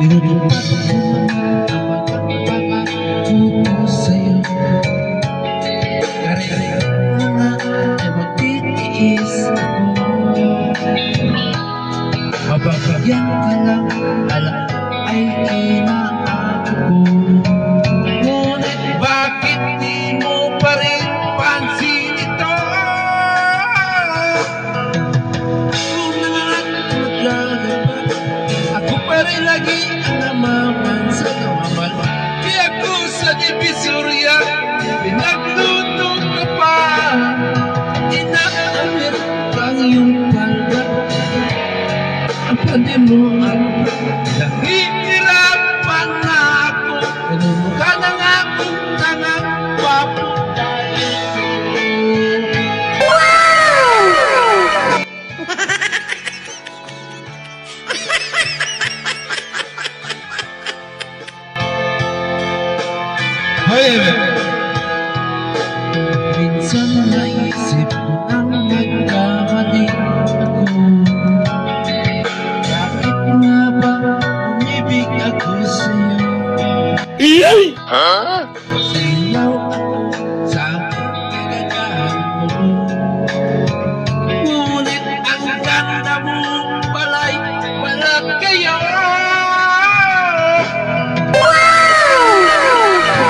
Tinutupad ko ang pagpapatutos sa'yo. Kare-kare nga ay magtitiis ako. Mababigyan ka lang, alam ay inaako ko. Ngunit bakit di mo pa rin pansin ito? Kung naglalabas, ako pa rin lagi ang namamansa naman. Kaya ko sa Divisoria, pinagluto ka pa. Inaamir pang iyong palda. Ang pwede mo ang nahihirapan na ako. Nanumukha na nga akong tangang papo dahil sa'yo. Minsan naisip ko ang nagkamali ako. Bakit nga ba umibig ako sa'yo? Silaw ako sa kagagahan mo. Ngunit ang ganda mo pala'y wala kayo.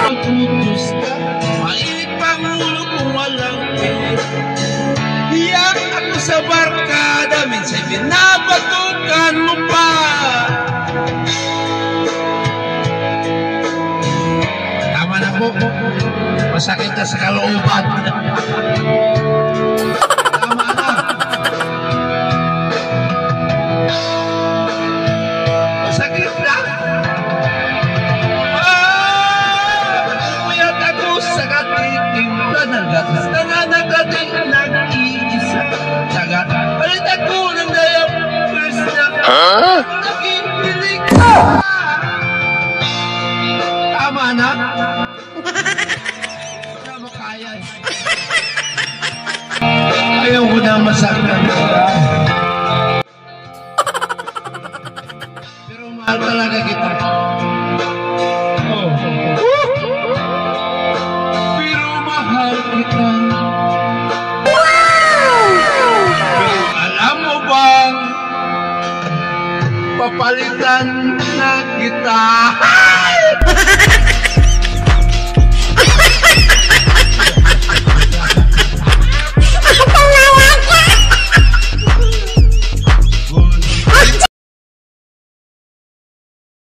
Pagtutos ka, mainit pang ulo kung walang pera. Hiyak ako sa barkada, minsan binabatukan mo pa. Tama na po, masakit na sa kalooban. Tama na. Masakit na. Puyat ako sa katitimla ng gatas na nga nagating nag-iisa. Palit ako ng diapers na naging piling ka. Tama na. Wala mo kaya. Ayaw ko na masaktan ka. Pero mahal talaga kita. Pero mahal kita. Papalitan na kita.